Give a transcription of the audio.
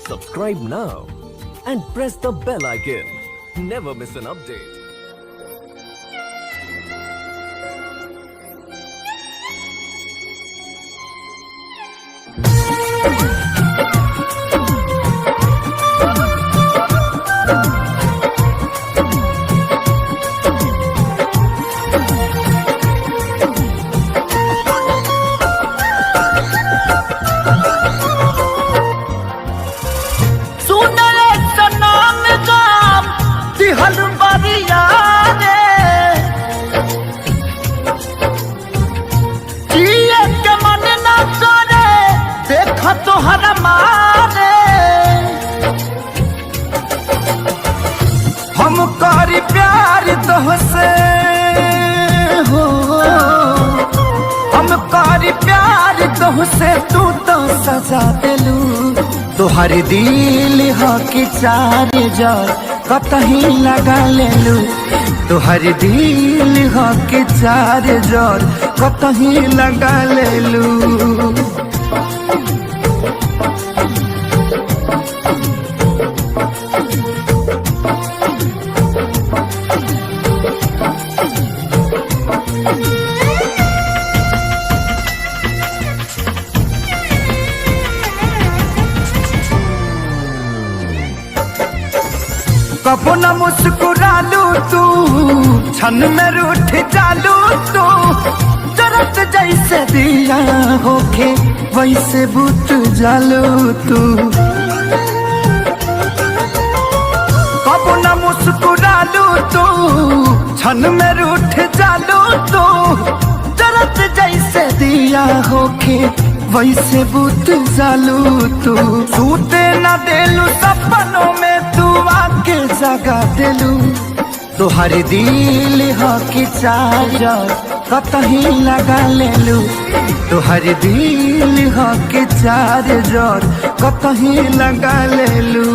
Subscribe now and press the bell icon. Never miss an update. तोहरा मारे हम करी प्यार तोहसे हो, हम करी प्यार तोहसे, तू तो सजा दिलू। तोहर दिल हो कि चार जार कतही लगा लेलू। तोहर दिल हो कि चार जार कतही लगा लेलू। कबो न मुस्कुरालू तू, क्षण में रूठ जालू तू। जरत जैसे दिया होके वैसे बुत जालू तू। कबो न मुस्कुरालू तू, क्षण में रूठ जालू तू। जरत जैसे दिया होके वैसे बुत जालू तू। सूते न देलू सपनों में तू आके जगा दिलू। तोहर दिल हो कि चार्जर कतही लगा लेलू। तोहर दिल हो कि चार्जर कतही लगा लेलू।